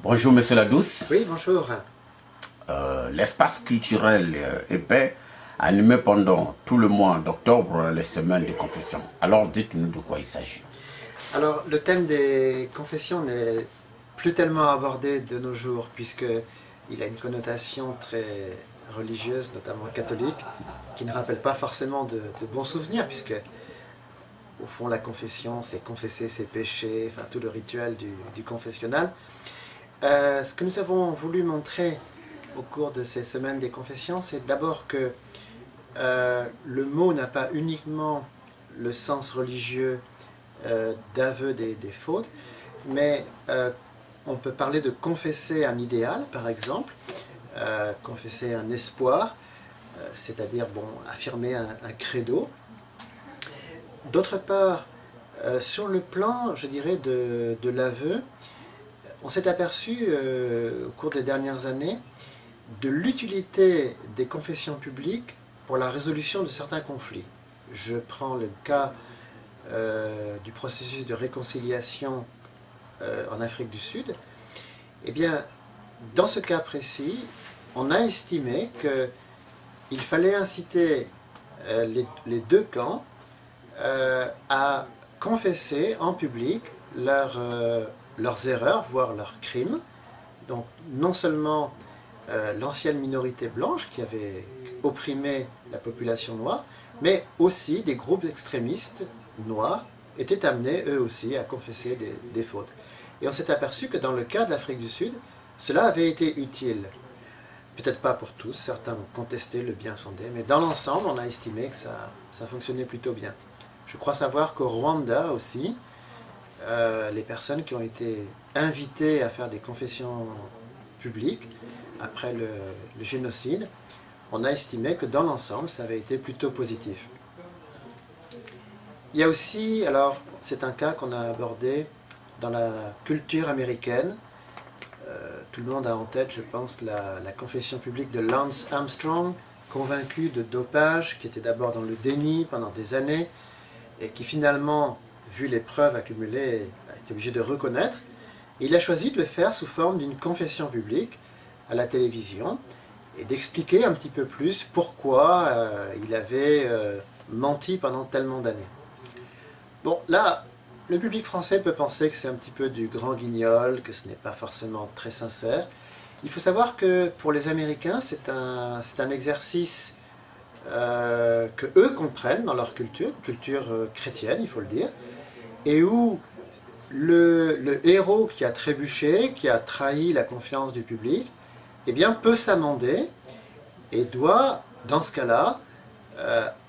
Bonjour Monsieur Ladouce. Oui, bonjour. L'espace culturel épais animé pendant tout le mois d'octobre les semaines de confession. Alors dites-nous de quoi il s'agit. Alors, le thème des confessions n'est plus tellement abordé de nos jours, puisque il a une connotation très religieuse, notamment catholique, qui ne rappelle pas forcément de bons souvenirs, puisque, au fond, la confession, c'est confesser ses péchés, enfin, tout le rituel du confessionnal. Ce que nous avons voulu montrer au cours de ces semaines des confessions, c'est d'abord que le mot n'a pas uniquement le sens religieux d'aveu des fautes, mais on peut parler de confesser un idéal, par exemple, confesser un espoir, c'est-à-dire bon, affirmer un credo. D'autre part, sur le plan, je dirais, de l'aveu, on s'est aperçu au cours des dernières années de l'utilité des confessions publiques pour la résolution de certains conflits. Je prends le cas du processus de réconciliation en Afrique du Sud. Eh bien, dans ce cas précis, on a estimé qu'il fallait inciter les deux camps à confesser en public leurs erreurs, voire leurs crimes. Donc, non seulement l'ancienne minorité blanche qui avait opprimé la population noire, mais aussi des groupes extrémistes noirs étaient amenés eux aussi à confesser des fautes. Et on s'est aperçu que dans le cas de l'Afrique du Sud, cela avait été utile. Peut-être pas pour tous, certains ont contesté le bien fondé, mais dans l'ensemble, on a estimé que ça fonctionnait plutôt bien. Je crois savoir qu'au Rwanda aussi, les personnes qui ont été invitées à faire des confessions publiques après le génocide, on a estimé que dans l'ensemble, ça avait été plutôt positif. Il y a aussi, alors c'est un cas qu'on a abordé dans la culture américaine. Tout le monde a en tête, je pense, la confession publique de Lance Armstrong, convaincu de dopage, qui était d'abord dans le déni pendant des années, et qui finalement, vu les preuves accumulées, a été obligé de reconnaître. Et il a choisi de le faire sous forme d'une confession publique à la télévision, et d'expliquer un petit peu plus pourquoi il avait menti pendant tellement d'années. Bon, là, le public français peut penser que c'est un petit peu du grand guignol, que ce n'est pas forcément très sincère. Il faut savoir que pour les Américains, c'est un exercice que eux comprennent dans leur culture chrétienne, il faut le dire, et où le héros qui a trébuché, qui a trahi la confiance du public, eh bien, peut s'amender et doit, dans ce cas-là,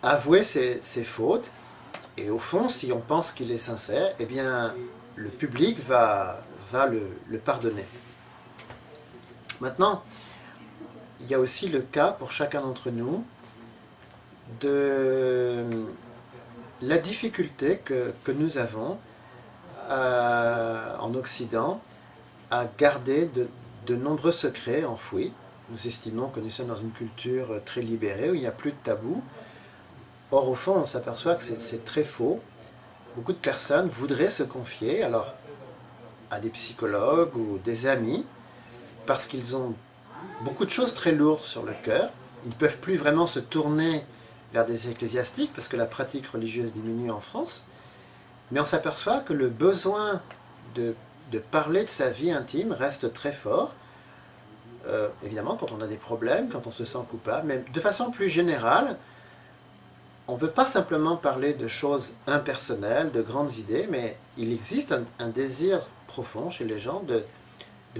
avouer ses fautes. Et au fond, si on pense qu'il est sincère, eh bien, le public va le pardonner. Maintenant, il y a aussi le cas pour chacun d'entre nous de la difficulté que nous avons en Occident à garder de nombreux secrets enfouis. Nous estimons que nous sommes dans une culture très libérée, où il n'y a plus de tabous. Or, au fond, on s'aperçoit que c'est très faux. Beaucoup de personnes voudraient se confier, alors, à des psychologues ou des amis, parce qu'ils ont beaucoup de choses très lourdes sur le cœur. Ils ne peuvent plus vraiment se tourner vers des ecclésiastiques, parce que la pratique religieuse diminue en France. Mais on s'aperçoit que le besoin de parler de sa vie intime reste très fort. Évidemment, quand on a des problèmes, quand on se sent coupable, mais de façon plus générale, on ne veut pas simplement parler de choses impersonnelles, de grandes idées, mais il existe un désir profond chez les gens de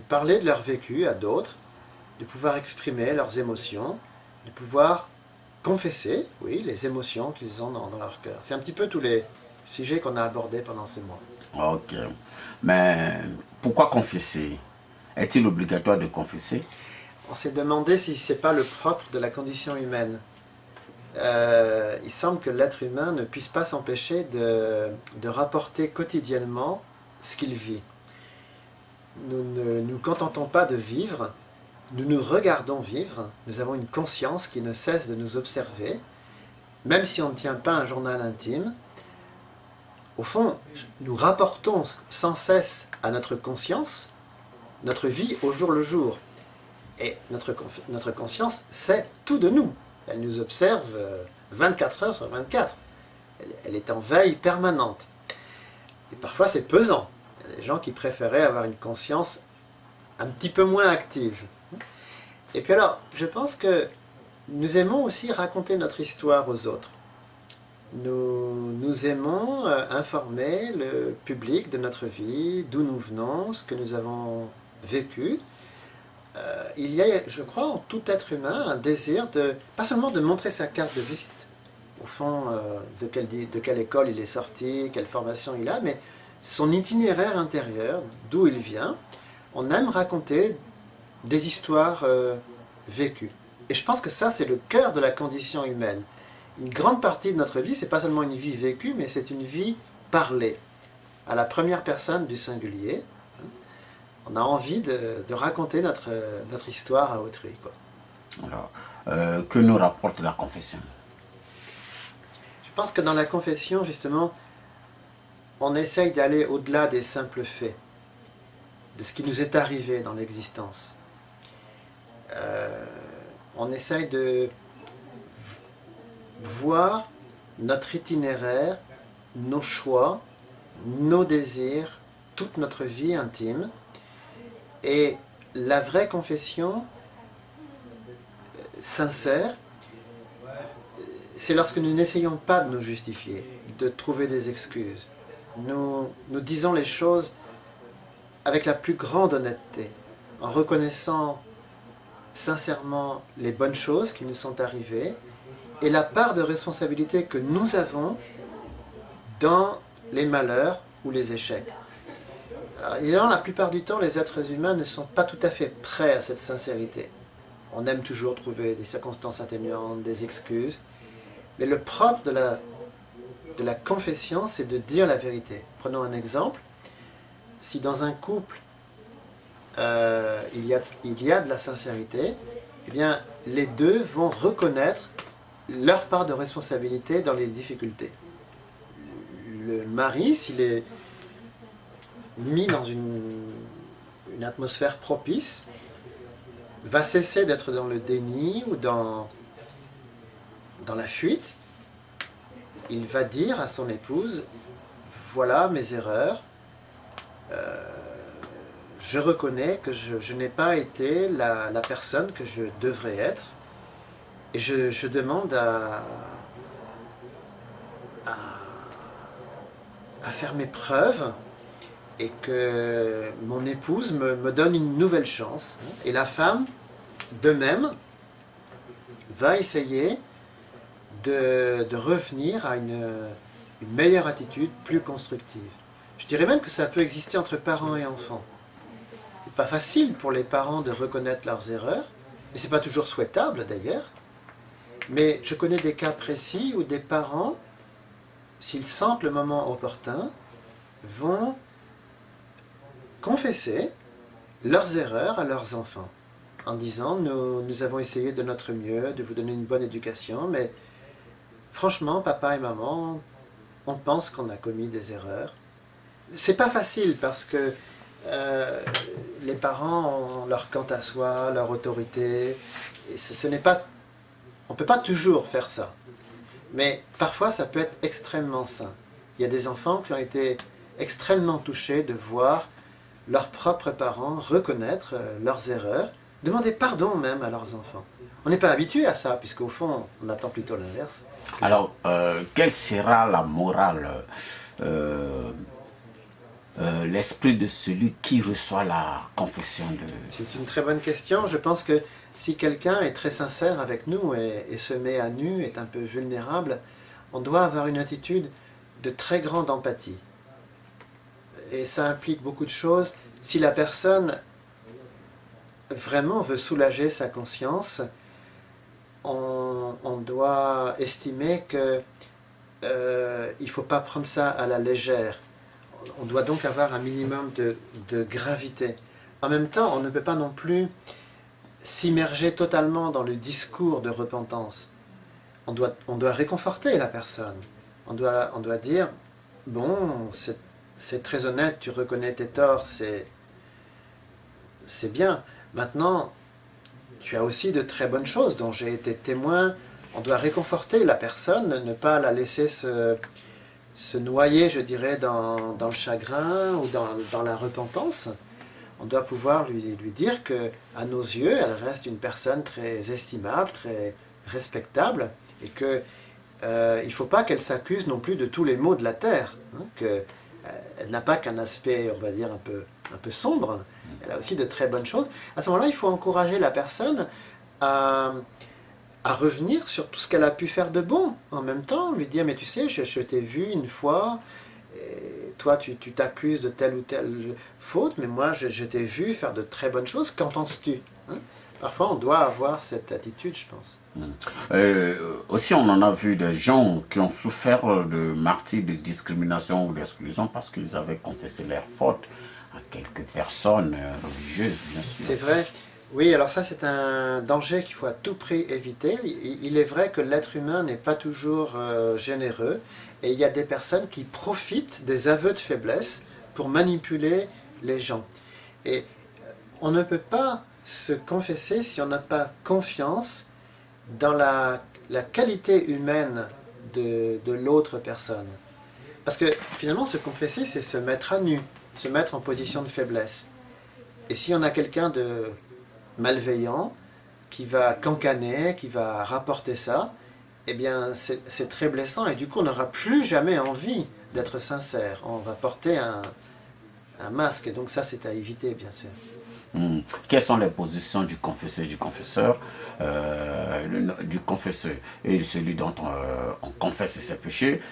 parler de leur vécu à d'autres, de pouvoir exprimer leurs émotions, de pouvoir confesser, oui, les émotions qu'ils ont dans leur cœur. C'est un petit peu tous les sujets qu'on a abordés pendant ces mois. Ok. Mais pourquoi confesser? Est-il obligatoire de confesser? On s'est demandé si ce n'est pas le propre de la condition humaine. Il semble que l'être humain ne puisse pas s'empêcher de rapporter quotidiennement ce qu'il vit. Nous ne nous contentons pas de vivre, nous nous regardons vivre, nous avons une conscience qui ne cesse de nous observer, même si on ne tient pas un journal intime. Au fond, nous rapportons sans cesse à notre conscience notre vie au jour le jour. Et notre conscience sait tout de nous. Elle nous observe 24 heures sur 24. Elle est en veille permanente. Et parfois c'est pesant. Il y a des gens qui préféraient avoir une conscience un petit peu moins active. Et puis alors, je pense que nous aimons aussi raconter notre histoire aux autres. Nous aimons informer le public de notre vie, d'où nous venons, ce que nous avons vécu. Il y a, je crois, en tout être humain, un désir pas seulement de montrer sa carte de visite, au fond, de quelle école il est sorti, quelle formation il a, mais son itinéraire intérieur, d'où il vient. On aime raconter des histoires vécues. Et je pense que ça, c'est le cœur de la condition humaine. Une grande partie de notre vie, c'est pas seulement une vie vécue, mais c'est une vie parlée, à la première personne du singulier. On a envie de raconter notre histoire à autrui, quoi. Alors, que nous rapporte la confession? Je pense que dans la confession, justement, on essaye d'aller au-delà des simples faits, de ce qui nous est arrivé dans l'existence. On essaye de voir notre itinéraire, nos choix, nos désirs, toute notre vie intime. Et la vraie confession sincère, c'est lorsque nous n'essayons pas de nous justifier, de trouver des excuses. Nous disons les choses avec la plus grande honnêteté, en reconnaissant sincèrement les bonnes choses qui nous sont arrivées et la part de responsabilité que nous avons dans les malheurs ou les échecs. Alors, évidemment, la plupart du temps, les êtres humains ne sont pas tout à fait prêts à cette sincérité. On aime toujours trouver des circonstances atténuantes, des excuses. Mais le propre de la confession, c'est de dire la vérité. Prenons un exemple. Si dans un couple, il y a de la sincérité, eh bien, les deux vont reconnaître leur part de responsabilité dans les difficultés. Le mari, s'il est mis dans une atmosphère propice, va cesser d'être dans le déni ou dans la fuite. Il va dire à son épouse, voilà mes erreurs, je reconnais que je n'ai pas été la personne que je devrais être, et je demande à faire mes preuves, et que mon épouse me donne une nouvelle chance. Et la femme, de même, va essayer de revenir à une meilleure attitude, plus constructive. Je dirais même que ça peut exister entre parents et enfants. C'est pas facile pour les parents de reconnaître leurs erreurs, et c'est pas toujours souhaitable d'ailleurs, mais je connais des cas précis où des parents, s'ils sentent le moment opportun, vont confesser leurs erreurs à leurs enfants, en disant nous avons essayé de notre mieux, de vous donner une bonne éducation, mais franchement, papa et maman, on pense qu'on a commis des erreurs. C'est pas facile parce que les parents ont leur quant à soi, leur autorité, et ce n'est pas, on ne peut pas toujours faire ça. Mais parfois, ça peut être extrêmement sain. Il y a des enfants qui ont été extrêmement touchés de voir leurs propres parents reconnaître leurs erreurs, demander pardon même à leurs enfants. On n'est pas habitué à ça, puisqu'au fond, on attend plutôt l'inverse. Alors, quelle sera la morale, l'esprit de celui qui reçoit la confession de... C'est une très bonne question. Je pense que si quelqu'un est très sincère avec nous et se met à nu, est un peu vulnérable, on doit avoir une attitude de très grande empathie. Et ça implique beaucoup de choses. Si la personne vraiment veut soulager sa conscience, on doit estimer que il ne faut pas prendre ça à la légère. On doit donc avoir un minimum de gravité. En même temps, on ne peut pas non plus s'immerger totalement dans le discours de repentance. On doit réconforter la personne. On doit dire, bon, c'est très honnête, tu reconnais tes torts, c'est bien. Maintenant, tu as aussi de très bonnes choses dont j'ai été témoin. On doit réconforter la personne, ne pas la laisser se noyer, je dirais, dans le chagrin ou dans la repentance. On doit pouvoir lui dire que, à nos yeux, elle reste une personne très estimable, très respectable, et que il ne faut pas qu'elle s'accuse non plus de tous les maux de la terre, hein, qu'elle n'a pas qu'un aspect, on va dire, un peu sombre, elle a aussi de très bonnes choses. À ce moment-là, il faut encourager la personne à, à revenir sur tout ce qu'elle a pu faire de bon. En même temps, lui dire, mais tu sais, je t'ai vu une fois, et toi tu t'accuses de telle ou telle faute, mais moi je t'ai vu faire de très bonnes choses, qu'en penses-tu, hein? Parfois on doit avoir cette attitude, je pense. Aussi, on en a vu des gens qui ont souffert de martyrs de discrimination ou d'exclusion parce qu'ils avaient confessé leurs fautes à quelques personnes religieuses, bien sûr. C'est vrai. Oui, alors ça c'est un danger qu'il faut à tout prix éviter. Il est vrai que l'être humain n'est pas toujours généreux et il y a des personnes qui profitent des aveux de faiblesse pour manipuler les gens. Et on ne peut pas se confesser si on n'a pas confiance dans la qualité humaine de l'autre personne. Parce que finalement se confesser c'est se mettre à nu, se mettre en position de faiblesse. Et si on a quelqu'un de malveillant, qui va cancaner, qui va rapporter ça, eh bien c'est très blessant et du coup on n'aura plus jamais envie d'être sincère. On va porter un masque et donc ça c'est à éviter bien sûr. Quelles sont les positions du confesseur et du confesseur, du confesseur et celui dont on confesse ses péchés?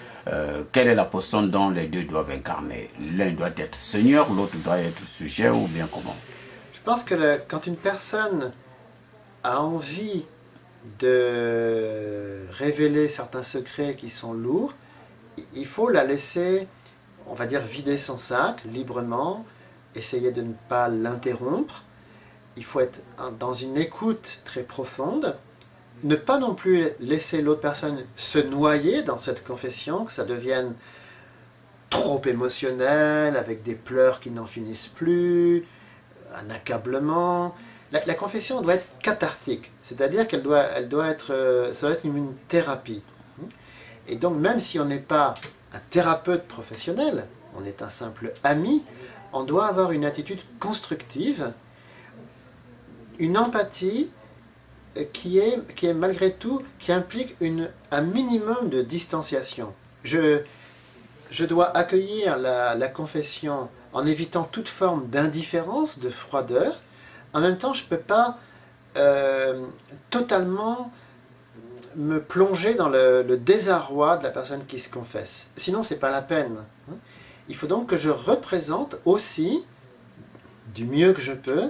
Quelle est la position dont les deux doivent incarner? L'un doit être seigneur, l'autre doit être sujet ou bien comment? Je pense que quand une personne a envie de révéler certains secrets qui sont lourds, il faut la laisser, on va dire, vider son sac librement, essayer de ne pas l'interrompre. Il faut être dans une écoute très profonde, ne pas non plus laisser l'autre personne se noyer dans cette confession, que ça devienne trop émotionnel, avec des pleurs qui n'en finissent plus, un accablement. La confession doit être cathartique, c'est-à-dire qu'elle doit être, ça doit être une thérapie. Et donc même si on n'est pas un thérapeute professionnel, on est un simple ami, on doit avoir une attitude constructive, une empathie qui est malgré tout, qui implique un minimum de distanciation. Je dois accueillir la confession en évitant toute forme d'indifférence, de froideur. En même temps, je ne peux pas totalement me plonger dans le désarroi de la personne qui se confesse. Sinon, ce n'est pas la peine. Il faut donc que je représente aussi, du mieux que je peux,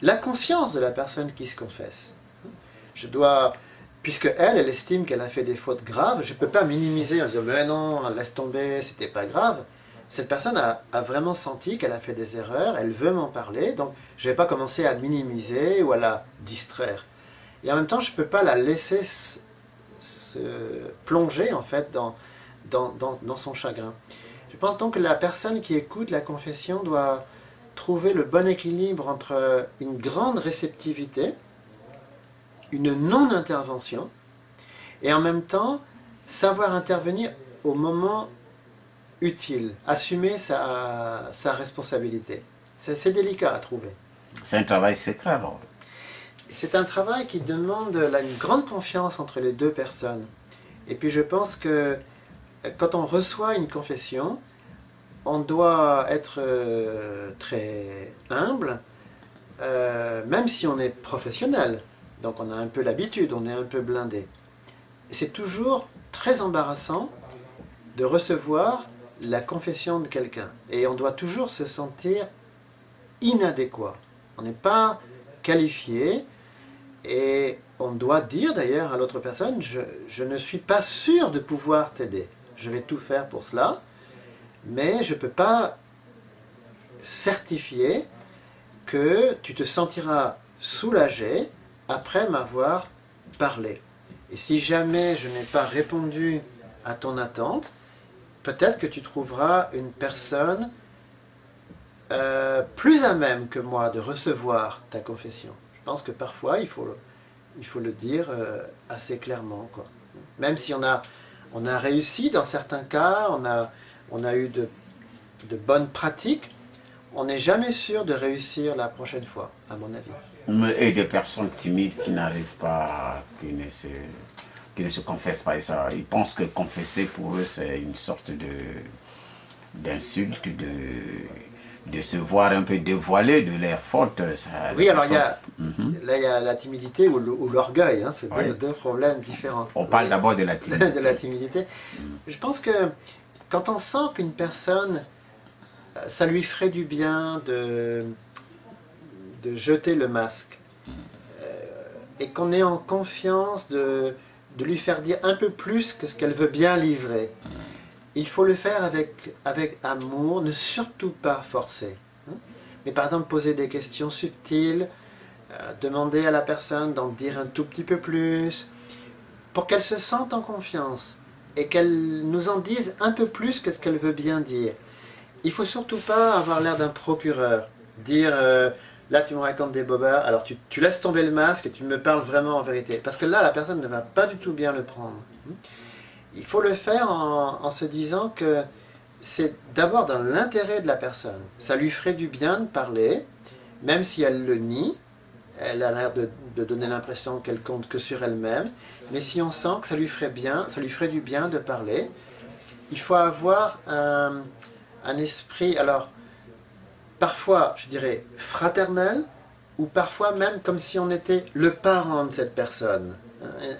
la conscience de la personne qui se confesse. Je dois, puisque elle estime qu'elle a fait des fautes graves, je ne peux pas minimiser en disant « mais non, laisse tomber, c'était pas grave ». Cette personne a vraiment senti qu'elle a fait des erreurs, elle veut m'en parler, donc je ne vais pas commencer à minimiser ou à la distraire. Et en même temps, je ne peux pas la laisser se plonger en fait dans son chagrin. Je pense donc que la personne qui écoute la confession doit trouver le bon équilibre entre une grande réceptivité, une non-intervention, et en même temps savoir intervenir au moment utile, assumer sa responsabilité. C'est délicat à trouver. C'est un travail secret alors. C'est un travail qui demande une grande confiance entre les deux personnes. Et puis je pense que quand on reçoit une confession, on doit être très humble, même si on est professionnel. Donc on a un peu l'habitude, on est un peu blindé. C'est toujours très embarrassant de recevoir la confession de quelqu'un. Et on doit toujours se sentir inadéquat. On n'est pas qualifié et on doit dire d'ailleurs à l'autre personne, je ne suis pas sûr de pouvoir t'aider. Je vais tout faire pour cela, mais je ne peux pas certifier que tu te sentiras soulagé après m'avoir parlé. Et si jamais je n'ai pas répondu à ton attente, peut-être que tu trouveras une personne plus à même que moi de recevoir ta confession. Je pense que parfois il faut le dire assez clairement, quoi. Même si on a réussi dans certains cas, on a eu de bonnes pratiques, on n'est jamais sûr de réussir la prochaine fois, à mon avis. Et des personnes timides qui n'arrivent pas, qui ne se confessent pas. Et ça, ils pensent que confesser pour eux, c'est une sorte d'insulte, de se voir un peu dévoilé de leur faute. Oui, alors là, il y a la timidité ou l'orgueil, hein, c'est deux problèmes différents. On parle d'abord de la timidité. De la timidité. Je pense que quand on sent qu'une personne, ça lui ferait du bien de jeter le masque, et qu'on est en confiance de lui faire dire un peu plus que ce qu'elle veut bien livrer, il faut le faire avec amour, ne surtout pas forcer. Mais par exemple, poser des questions subtiles, demander à la personne d'en dire un tout petit peu plus, pour qu'elle se sente en confiance et qu'elle nous en dise un peu plus que ce qu'elle veut bien dire. Il ne faut surtout pas avoir l'air d'un procureur, dire là tu me racontes des bobards, alors tu laisses tomber le masque et tu me parles vraiment en vérité. Parce que là, la personne ne va pas du tout bien le prendre. Il faut le faire en se disant que c'est d'abord dans l'intérêt de la personne. Ça lui ferait du bien de parler, même si elle le nie. Elle a l'air de donner l'impression qu'elle compte que sur elle-même. Mais si on sent que ça lui ferait du bien de parler, il faut avoir un esprit, alors parfois, je dirais, fraternel, ou parfois même comme si on était le parent de cette personne.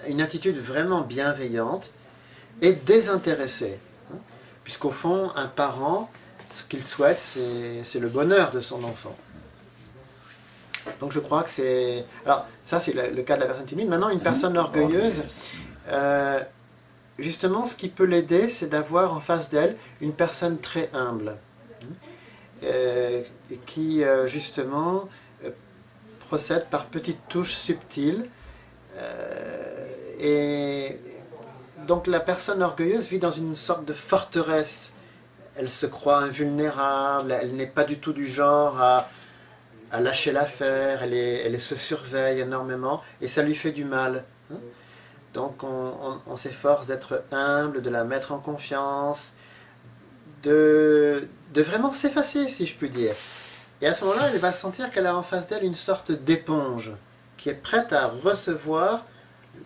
Une attitude vraiment bienveillante et désintéressée. Puisqu'au fond, un parent, ce qu'il souhaite, c'est le bonheur de son enfant. Donc je crois que c'est... Alors, ça c'est le cas de la personne timide. Maintenant, une personne orgueilleuse, justement, ce qui peut l'aider, c'est d'avoir en face d'elle une personne très humble, qui, justement, procède par petites touches subtiles. Et donc la personne orgueilleuse vit dans une sorte de forteresse. Elle se croit invulnérable, elle n'est pas du tout du genre à lâcher l'affaire, elle se surveille énormément et ça lui fait du mal. Donc on s'efforce d'être humble, de la mettre en confiance, de vraiment s'effacer, si je puis dire. Et à ce moment-là, elle va sentir qu'elle a en face d'elle une sorte d'éponge qui est prête à recevoir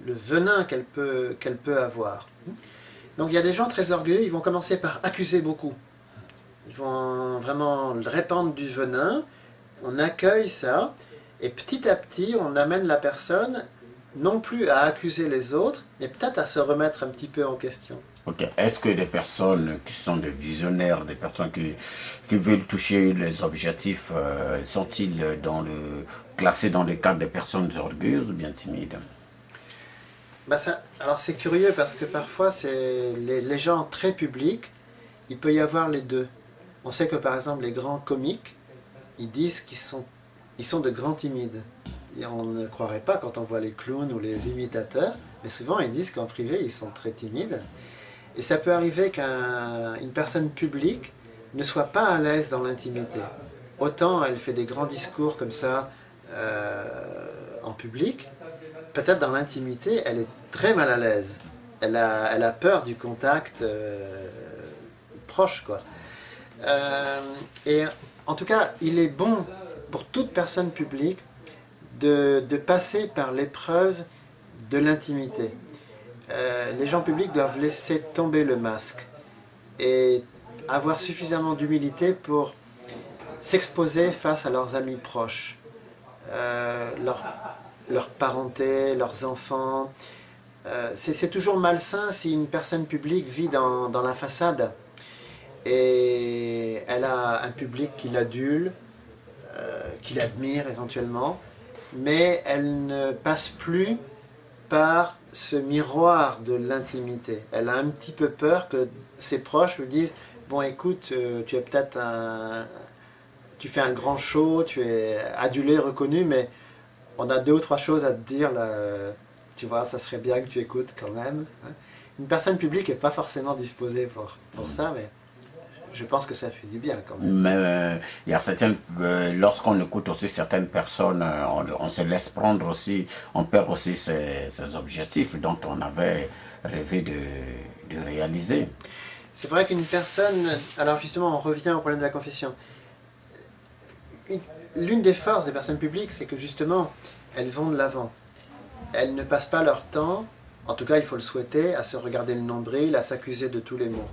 le venin qu'elle peut avoir. Donc il y a des gens très orgueilleux, ils vont commencer par accuser beaucoup. Ils vont vraiment répandre du venin, on accueille ça, et petit à petit, on amène la personne non plus à accuser les autres, mais peut-être à se remettre un petit peu en question. Ok. Est-ce que des personnes qui sont des visionnaires, des personnes qui veulent toucher les objectifs, sont-ils classés dans le cadre des personnes orgueilleuses ou bien timides? Alors c'est curieux parce que parfois c'est les gens très publics, il peut y avoir les deux. On sait que par exemple les grands comiques, ils disent qu'ils sont de grands timides. Et on ne croirait pas quand on voit les clowns ou les imitateurs, mais souvent ils disent qu'en privé ils sont très timides. Et ça peut arriver qu'une personne publique ne soit pas à l'aise dans l'intimité. Autant elle fait des grands discours comme ça en public, peut-être dans l'intimité, elle est très mal à l'aise. Elle a peur du contact proche, quoi. Et en tout cas, il est bon pour toute personne publique de passer par l'épreuve de l'intimité. Les gens publics doivent laisser tomber le masque et avoir suffisamment d'humilité pour s'exposer face à leurs amis proches, leur parenté, leurs enfants. C'est toujours malsain si une personne publique vit dans la façade et elle a un public qui l'adule, qui l'admire éventuellement, mais elle ne passe plus par ce miroir de l'intimité. Elle a un petit peu peur que ses proches lui disent « Bon écoute, tu fais un grand show, tu es adulé, reconnu, mais on a 2 ou 3 choses à te dire, là, tu vois, ça serait bien que tu écoutes quand même. » Une personne publique n'est pas forcément disposée pour ça, mais je pense que ça fait du bien quand même. Mais il y a certaines, lorsqu'on écoute aussi certaines personnes, on se laisse prendre aussi, on perd aussi ces objectifs dont on avait rêvé de réaliser. C'est vrai qu'une personne, alors justement on revient au problème de la confession, l'une des forces des personnes publiques c'est que justement elles vont de l'avant. Elles ne passent pas leur temps, en tout cas il faut le souhaiter, à se regarder le nombril, à s'accuser de tous les maux.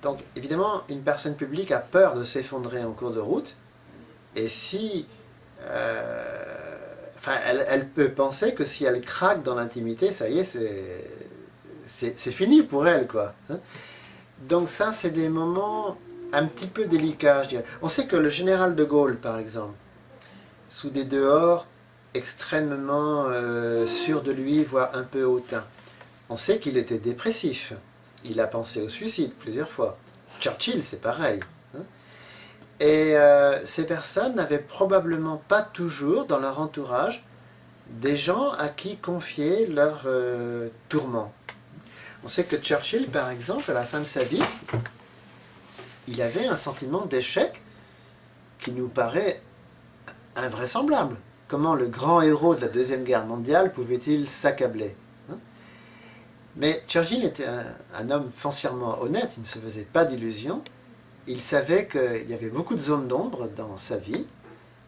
Donc évidemment, une personne publique a peur de s'effondrer en cours de route, et si... elle peut penser que si elle craque dans l'intimité, ça y est, c'est fini pour elle, quoi. Donc ça, c'est des moments un petit peu délicats, je dirais. On sait que le général de Gaulle, par exemple, sous des dehors extrêmement sûr de lui, voire un peu hautain, on sait qu'il était dépressif. Il a pensé au suicide plusieurs fois. Churchill, c'est pareil. Et ces personnes n'avaient probablement pas toujours dans leur entourage des gens à qui confier leurs tourments. On sait que Churchill, par exemple, à la fin de sa vie, il avait un sentiment d'échec qui nous paraît invraisemblable. Comment le grand héros de la Deuxième Guerre mondiale pouvait-il s'accabler ? Mais Churchill était un homme foncièrement honnête, il ne se faisait pas d'illusions. Il savait qu'il y avait beaucoup de zones d'ombre dans sa vie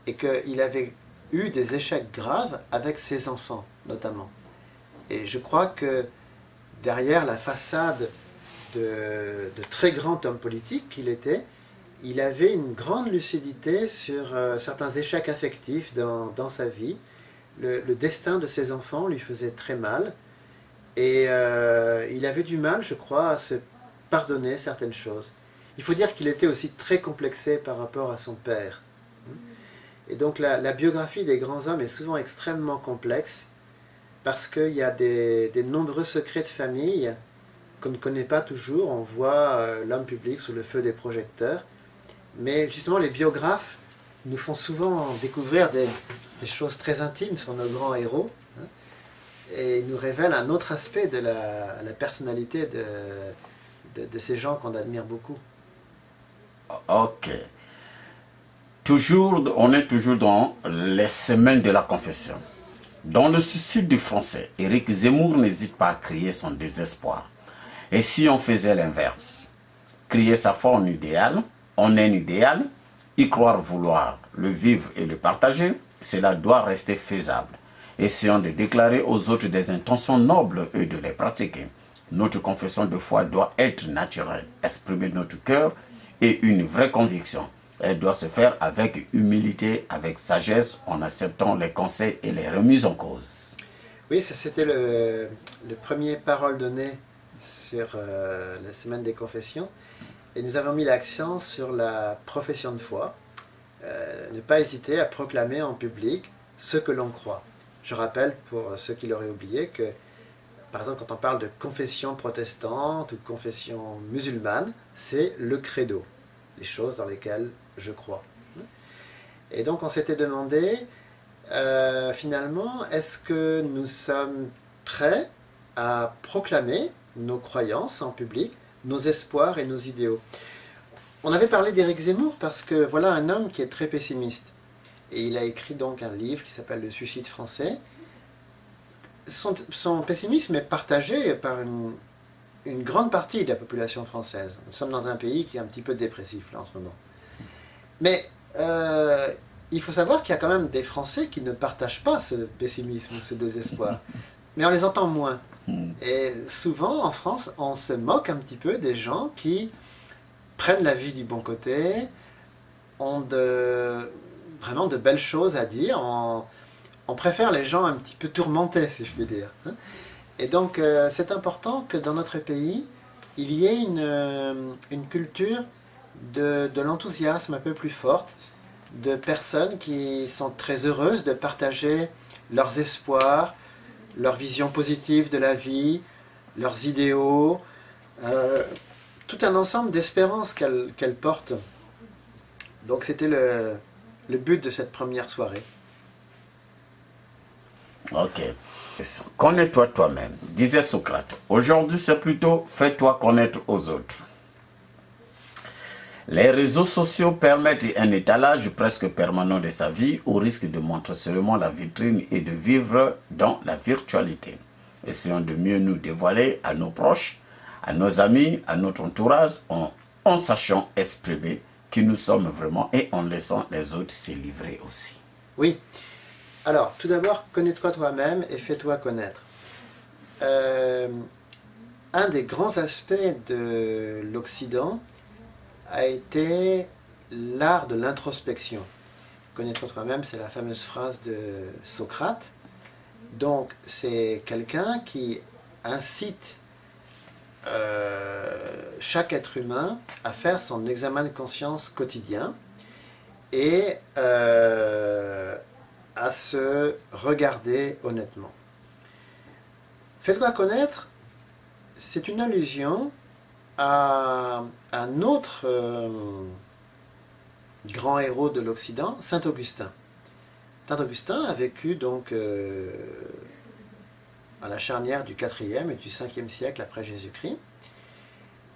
et qu'il avait eu des échecs graves avec ses enfants, notamment. Et je crois que derrière la façade de très grand homme politique qu'il était, il avait une grande lucidité sur certains échecs affectifs dans sa vie. Le destin de ses enfants lui faisait très mal. Et il avait du mal, je crois, à se pardonner certaines choses. Il faut dire qu'il était aussi très complexé par rapport à son père. Et donc la biographie des grands hommes est souvent extrêmement complexe parce qu'il y a des nombreux secrets de famille qu'on ne connaît pas toujours. On voit l'homme public sous le feu des projecteurs. Mais justement, les biographes nous font souvent découvrir des choses très intimes sur nos grands héros. Et nous révèle un autre aspect de la personnalité de ces gens qu'on admire beaucoup. Ok. On est toujours dans les semaines de la confession. Dans le souci du français, Éric Zemmour n'hésite pas à crier son désespoir. Et si on faisait l'inverse? Crier sa foi en idéal, on est un idéal, y croire vouloir le vivre et le partager, cela doit rester faisable. Essayons de déclarer aux autres des intentions nobles et de les pratiquer. Notre confession de foi doit être naturelle, exprimer notre cœur et une vraie conviction. Elle doit se faire avec humilité, avec sagesse, en acceptant les conseils et les remises en cause. Oui, ça c'était le premier parole donnée sur la semaine des confessions. Et nous avons mis l'accent sur la profession de foi. Ne pas hésiter à proclamer en public ce que l'on croit. Je rappelle, pour ceux qui l'auraient oublié, que, par exemple, quand on parle de confession protestante ou de confession musulmane, c'est le credo, les choses dans lesquelles je crois. Et donc, on s'était demandé, finalement, est-ce que nous sommes prêts à proclamer nos croyances en public, nos espoirs et nos idéaux? On avait parlé d'Éric Zemmour parce que voilà un homme qui est très pessimiste. Et il a écrit donc un livre qui s'appelle « Le suicide français ». Son pessimisme est partagé par une grande partie de la population française. Nous sommes dans un pays qui est un petit peu dépressif là en ce moment. Mais il faut savoir qu'il y a quand même des Français qui ne partagent pas ce pessimisme, ce désespoir. Mais on les entend moins. Et souvent en France, on se moque un petit peu des gens qui prennent la vie du bon côté, ont vraiment de belles choses à dire. On préfère les gens un petit peu tourmentés, si je puis dire. Et donc, c'est important que dans notre pays, il y ait une culture de l'enthousiasme un peu plus forte, de personnes qui sont très heureuses de partager leurs espoirs, leur vision positive de la vie, leurs idéaux, tout un ensemble d'espérances qu'elles portent. Donc c'était le but de cette première soirée. Ok. Connais-toi toi-même, disait Socrate. Aujourd'hui, c'est plutôt fais-toi connaître aux autres. Les réseaux sociaux permettent un étalage presque permanent de sa vie au risque de montrer seulement la vitrine et de vivre dans la virtualité. Essayons de mieux nous dévoiler à nos proches, à nos amis, à notre entourage, en sachant exprimer qui nous sommes vraiment et en laissant les autres se livrer aussi. Oui. Alors, tout d'abord, connais-toi toi-même et fais-toi connaître. Un des grands aspects de l'Occident a été l'art de l'introspection. Connaître toi-même, c'est la fameuse phrase de Socrate. Donc, c'est quelqu'un qui incite chaque être humain à faire son examen de conscience quotidien et à se regarder honnêtement. Fais-toi connaître, c'est une allusion à un autre grand héros de l'Occident, Saint Augustin. Saint Augustin a vécu donc à la charnière du 4e et du 5e siècle après Jésus-Christ.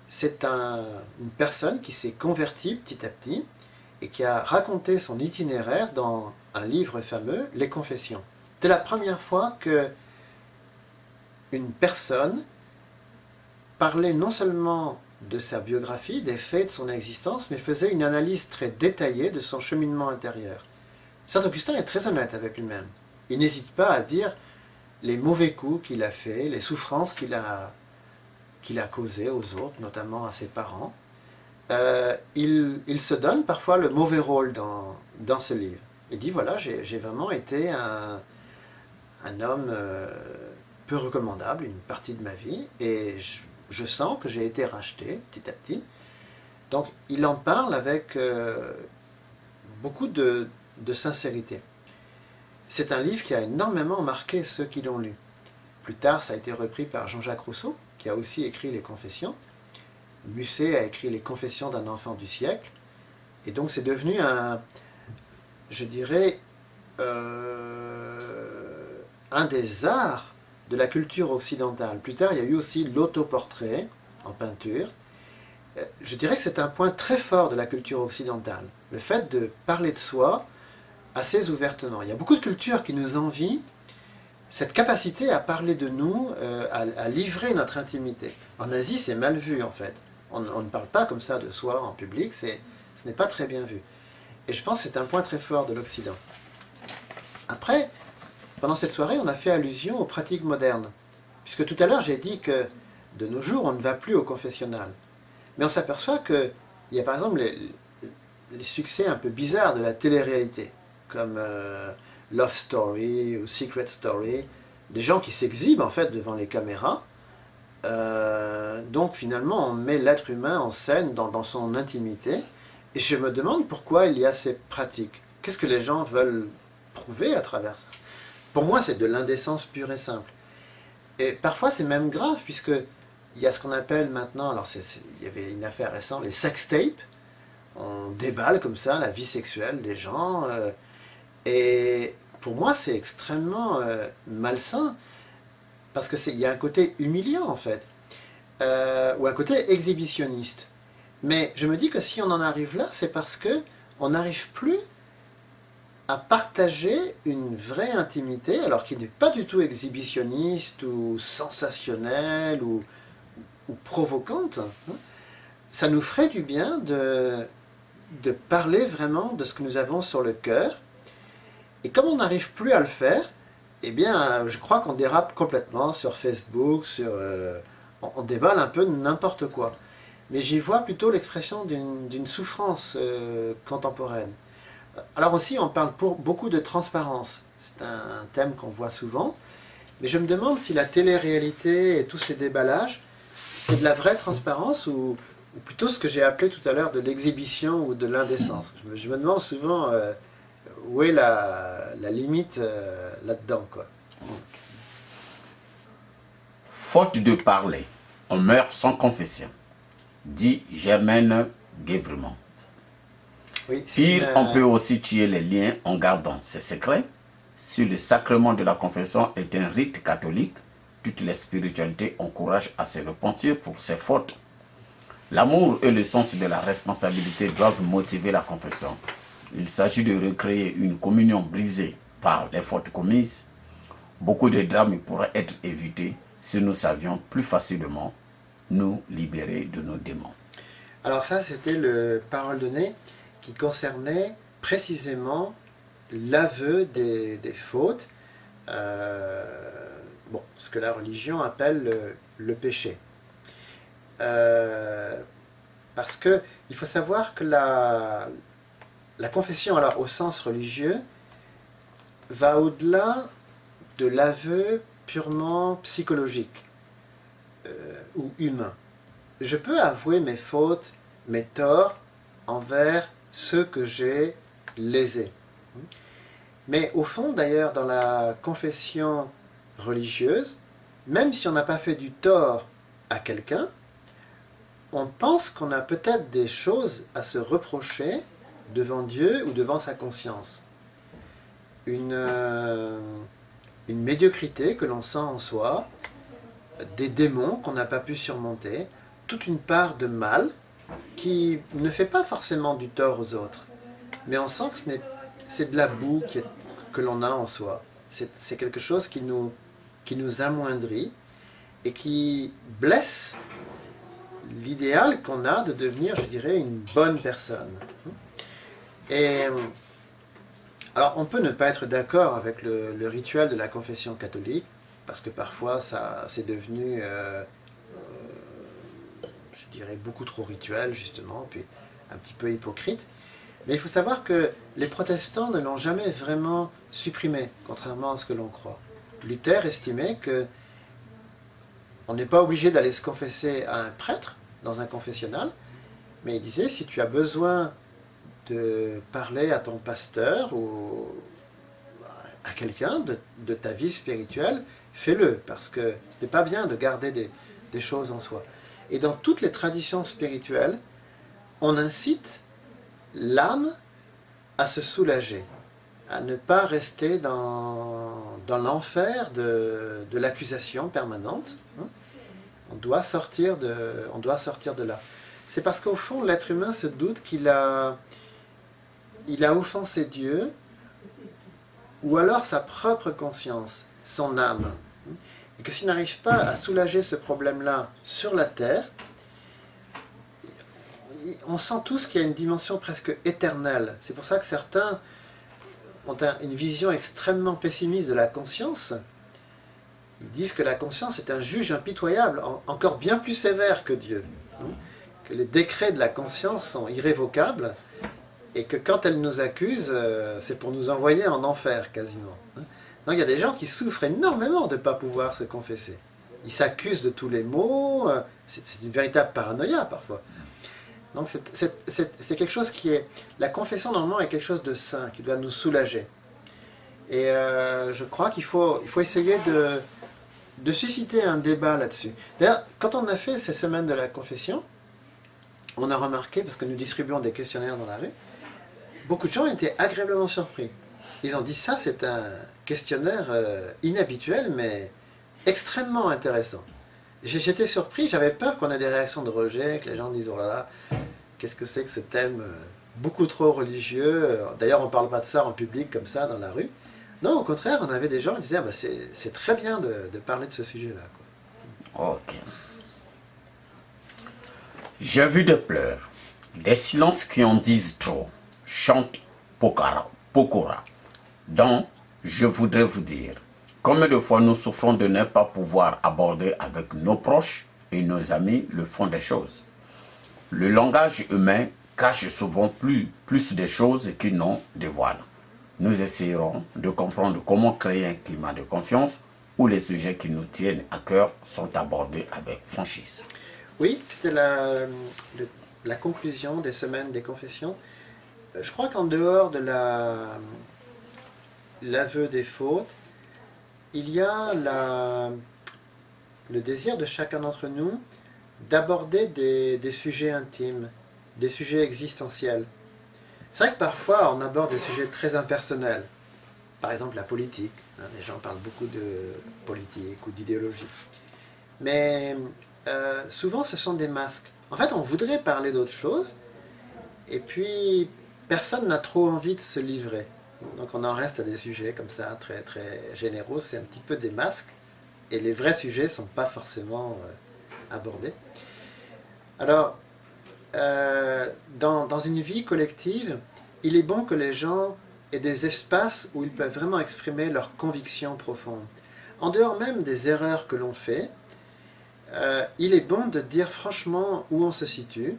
C'est une personne qui s'est convertie petit à petit et qui a raconté son itinéraire dans un livre fameux, Les Confessions. C'est la première fois que une personne parlait non seulement de sa biographie, des faits de son existence, mais faisait une analyse très détaillée de son cheminement intérieur. Saint Augustin est très honnête avec lui-même. Il n'hésite pas à dire les mauvais coups qu'il a faits, les souffrances qu'il a causées aux autres, notamment à ses parents. Il se donne parfois le mauvais rôle dans ce livre. Il dit, voilà, j'ai vraiment été un homme peu recommandable une partie de ma vie, et je sens que j'ai été racheté petit à petit. Donc il en parle avec beaucoup de sincérité. C'est un livre qui a énormément marqué ceux qui l'ont lu. Plus tard, ça a été repris par Jean-Jacques Rousseau, qui a aussi écrit Les Confessions. Musset a écrit Les Confessions d'un enfant du siècle. Et donc c'est devenu je dirais, un des arts de la culture occidentale. Plus tard, il y a eu aussi l'autoportrait en peinture. Je dirais que c'est un point très fort de la culture occidentale, le fait de parler de soi assez ouvertement. Il y a beaucoup de cultures qui nous envient cette capacité à parler de nous, à livrer notre intimité. En Asie, c'est mal vu en fait. On ne parle pas comme ça de soi en public, ce n'est pas très bien vu. Et je pense que c'est un point très fort de l'Occident. Après, pendant cette soirée, on a fait allusion aux pratiques modernes. Puisque tout à l'heure, j'ai dit que de nos jours, on ne va plus au confessionnal. Mais on s'aperçoit qu'il y a par exemple les succès un peu bizarres de la télé-réalité, comme Love Story ou Secret Story, des gens qui s'exhibent en fait devant les caméras. Donc finalement, on met l'être humain en scène dans son intimité. Et je me demande pourquoi il y a ces pratiques. Qu'est-ce que les gens veulent prouver à travers ça? Pour moi, c'est de l'indécence pure et simple. Et parfois, c'est même grave, puisqu'il y a ce qu'on appelle maintenant, alors il y avait une affaire récente, les sextapes. On déballe comme ça la vie sexuelle des gens. Et pour moi, c'est extrêmement malsain, parce qu'il y a un côté humiliant, en fait, ou un côté exhibitionniste. Mais je me dis que si on en arrive là, c'est parce qu'on n'arrive plus à partager une vraie intimité, alors qui n'est pas du tout exhibitionniste ou sensationnelle ou provocante. Ça nous ferait du bien de parler vraiment de ce que nous avons sur le cœur. Et comme on n'arrive plus à le faire, eh bien, je crois qu'on dérape complètement sur Facebook, on déballe un peu n'importe quoi. Mais j'y vois plutôt l'expression d'une souffrance contemporaine. Alors aussi, on parle beaucoup de transparence. C'est un thème qu'on voit souvent. Mais je me demande si la télé-réalité et tous ces déballages, c'est de la vraie transparence ou plutôt ce que j'ai appelé tout à l'heure de l'exhibition ou de l'indécence. Je me demande souvent où est la limite là-dedans, quoi. Faute de parler, on meurt sans confession, dit Germaine Guévremont. Oui, Pire, on peut aussi tuer les liens en gardant ses secrets. Si le sacrement de la confession est un rite catholique, toutes les spiritualités encouragent à se repentir pour ses fautes. L'amour et le sens de la responsabilité doivent motiver la confession. Il s'agit de recréer une communion brisée par les fautes commises. Beaucoup de drames pourraient être évités si nous savions plus facilement nous libérer de nos démons. Alors ça, c'était le parole donnée qui concernait précisément l'aveu des fautes, ce que la religion appelle le péché. Parce que il faut savoir que la confession, alors au sens religieux, va au-delà de l'aveu purement psychologique ou humain. Je peux avouer mes fautes, mes torts envers ceux que j'ai lésés. Mais au fond, d'ailleurs, dans la confession religieuse, même si on n'a pas fait du tort à quelqu'un, on pense qu'on a peut-être des choses à se reprocher devant Dieu ou devant sa conscience. Une médiocrité que l'on sent en soi, des démons qu'on n'a pas pu surmonter, toute une part de mal qui ne fait pas forcément du tort aux autres, mais on sent que c'est de la boue que l'on a en soi. C'est quelque chose qui nous amoindrit et qui blesse l'idéal qu'on a de devenir, je dirais, une bonne personne. Et alors, on peut ne pas être d'accord avec le rituel de la confession catholique, parce que parfois, c'est devenu, je dirais, beaucoup trop rituel, justement, puis un petit peu hypocrite. Mais il faut savoir que les protestants ne l'ont jamais vraiment supprimé, contrairement à ce que l'on croit. Luther estimait que on n'est pas obligé d'aller se confesser à un prêtre dans un confessionnal, mais il disait, si tu as besoin de parler à ton pasteur ou à quelqu'un de ta vie spirituelle, fais-le, parce que ce n'est pas bien de garder des choses en soi. Et dans toutes les traditions spirituelles, on incite l'âme à se soulager, à ne pas rester dans l'enfer de l'accusation permanente. On doit sortir de là. C'est parce qu'au fond, l'être humain se doute qu'il a offensé Dieu, ou alors sa propre conscience, son âme. Et que s'il n'arrive pas à soulager ce problème-là sur la terre, on sent tous qu'il y a une dimension presque éternelle. C'est pour ça que certains ont une vision extrêmement pessimiste de la conscience. Ils disent que la conscience est un juge impitoyable, encore bien plus sévère que Dieu. Que les décrets de la conscience sont irrévocables, et que quand elle nous accuse, c'est pour nous envoyer en enfer, quasiment. Donc il y a des gens qui souffrent énormément de ne pas pouvoir se confesser. Ils s'accusent de tous les maux, c'est une véritable paranoïa parfois. Donc c'est quelque chose qui est... La confession, normalement, est quelque chose de sain, qui doit nous soulager. Et je crois qu'il faut essayer de susciter un débat là-dessus. D'ailleurs, quand on a fait ces semaines de la confession, on a remarqué, parce que nous distribuons des questionnaires dans la rue, beaucoup de gens étaient agréablement surpris. Ils ont dit ça, c'est un questionnaire inhabituel, mais extrêmement intéressant. J'étais surpris, j'avais peur qu'on ait des réactions de rejet, que les gens disent « Oh là là, qu'est-ce que c'est que ce thème beaucoup trop religieux ?» D'ailleurs, on ne parle pas de ça en public, comme ça, dans la rue. Non, au contraire, on avait des gens qui disaient ah, c'est très bien de parler de ce sujet-là. » Ok. J'ai vu des pleurs, des silences qui en disent trop, chante Pokora. Donc, je voudrais vous dire, combien de fois nous souffrons de ne pas pouvoir aborder avec nos proches et nos amis le fond des choses. Le langage humain cache souvent plus de choses qu'il n'en dévoile. Nous essayerons de comprendre comment créer un climat de confiance où les sujets qui nous tiennent à cœur sont abordés avec franchise. Oui, c'était la conclusion des semaines des confessions. Je crois qu'en dehors de l'aveu des fautes, il y a le désir de chacun d'entre nous d'aborder des sujets intimes, des sujets existentiels. C'est vrai que parfois on aborde des sujets très impersonnels, par exemple la politique, les gens parlent beaucoup de politique ou d'idéologie. Mais souvent ce sont des masques. en fait, on voudrait parler d'autre chose, et puis personne n'a trop envie de se livrer. Donc on en reste à des sujets comme ça, très, très généraux, c'est un petit peu des masques, et les vrais sujets ne sont pas forcément abordés. Alors, dans une vie collective, il est bon que les gens aient des espaces où ils peuvent vraiment exprimer leurs convictions profondes. En dehors même des erreurs que l'on fait, il est bon de dire franchement où on se situe,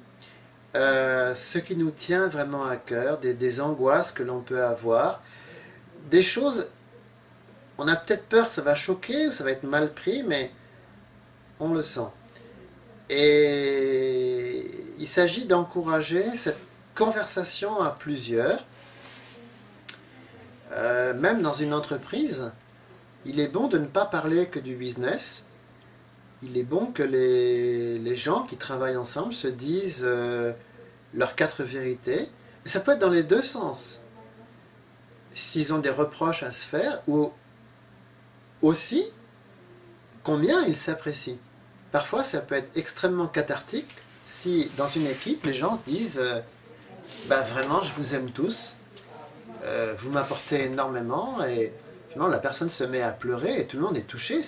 ce qui nous tient vraiment à cœur, des angoisses que l'on peut avoir, des choses, on a peut-être peur que ça va choquer ou ça va être mal pris, mais on le sent. Et il s'agit d'encourager cette conversation à plusieurs. Même dans une entreprise, il est bon de ne pas parler que du business. Il est bon que les gens qui travaillent ensemble se disent leurs 4 vérités. Et ça peut être dans les deux sens. S'ils ont des reproches à se faire, ou aussi combien ils s'apprécient. Parfois, ça peut être extrêmement cathartique si, dans une équipe, les gens disent bah, vraiment, je vous aime tous, vous m'apportez énormément, et finalement, la personne se met à pleurer, et tout le monde est touché,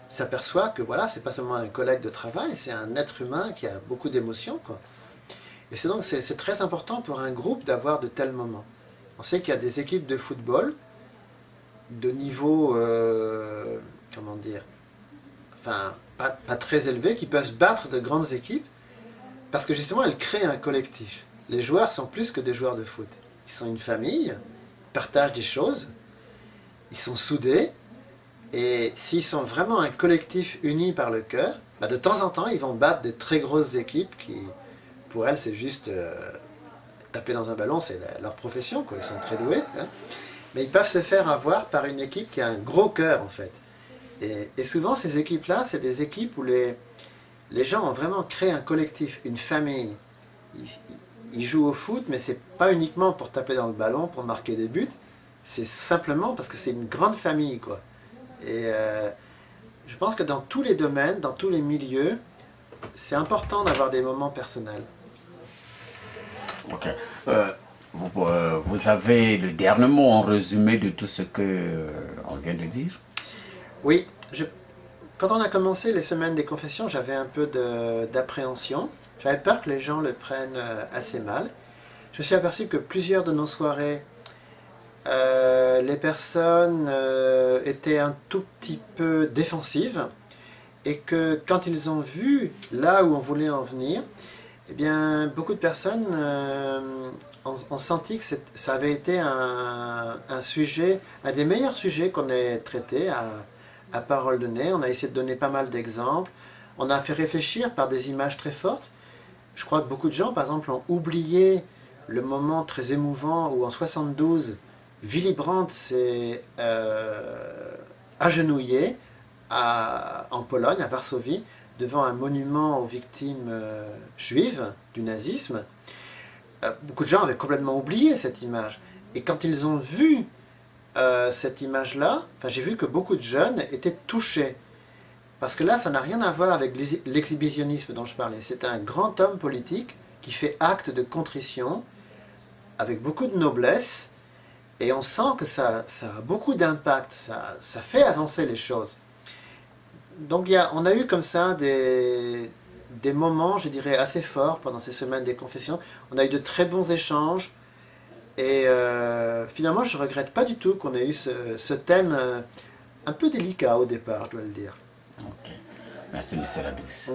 s'aperçoit que voilà, c'est pas seulement un collègue de travail, c'est un être humain qui a beaucoup d'émotions, quoi. Et c'est donc c'est très important pour un groupe d'avoir de tels moments. On sait qu'il y a des équipes de football de niveau, comment dire, enfin, pas très élevé, qui peuvent se battre de grandes équipes, parce que justement, elles créent un collectif. Les joueurs sont plus que des joueurs de foot. Ils sont une famille, ils partagent des choses, ils sont soudés, et s'ils sont vraiment un collectif uni par le cœur, bah de temps en temps, ils vont battre des très grosses équipes qui, pour elles, c'est juste taper dans un ballon, c'est leur profession, quoi. Ils sont très doués, hein. Mais ils peuvent se faire avoir par une équipe qui a un gros cœur, en fait. Et souvent, ces équipes-là, c'est des équipes où les gens ont vraiment créé un collectif, une famille. Ils jouent au foot, mais c'est pas uniquement pour taper dans le ballon, pour marquer des buts. C'est simplement parce que c'est une grande famille, quoi. Et je pense que dans tous les domaines, dans tous les milieux, c'est important d'avoir des moments personnels. Ok. Vous avez le dernier mot en résumé de tout ce que on vient de dire? Oui, quand on a commencé les semaines des confessions, j'avais un peu d'appréhension. J'avais peur que les gens le prennent assez mal. Je me suis aperçu que plusieurs de nos soirées, les personnes étaient un tout petit peu défensives, et que quand ils ont vu là où on voulait en venir, eh bien, beaucoup de personnes ont senti que ça avait été un sujet, un des meilleurs sujets qu'on ait traité à parole donnée. On a essayé de donner pas mal d'exemples. On a fait réfléchir par des images très fortes. Je crois que beaucoup de gens, par exemple, ont oublié le moment très émouvant où en 72, Willy Brandt s'est agenouillé en Pologne, à Varsovie, devant un monument aux victimes juives du nazisme. Beaucoup de gens avaient complètement oublié cette image. Et quand ils ont vu cette image-là, enfin, j'ai vu que beaucoup de jeunes étaient touchés. Parce que là, ça n'a rien à voir avec l'exhibitionnisme dont je parlais. C'est un grand homme politique qui fait acte de contrition avec beaucoup de noblesse, et on sent que ça a beaucoup d'impact, ça fait avancer les choses. Donc on a eu comme ça des moments, je dirais, assez forts pendant ces semaines des confessions. On a eu de très bons échanges, et finalement, je ne regrette pas du tout qu'on ait eu ce thème un peu délicat au départ, je dois le dire. Ok. Merci, M. Labix.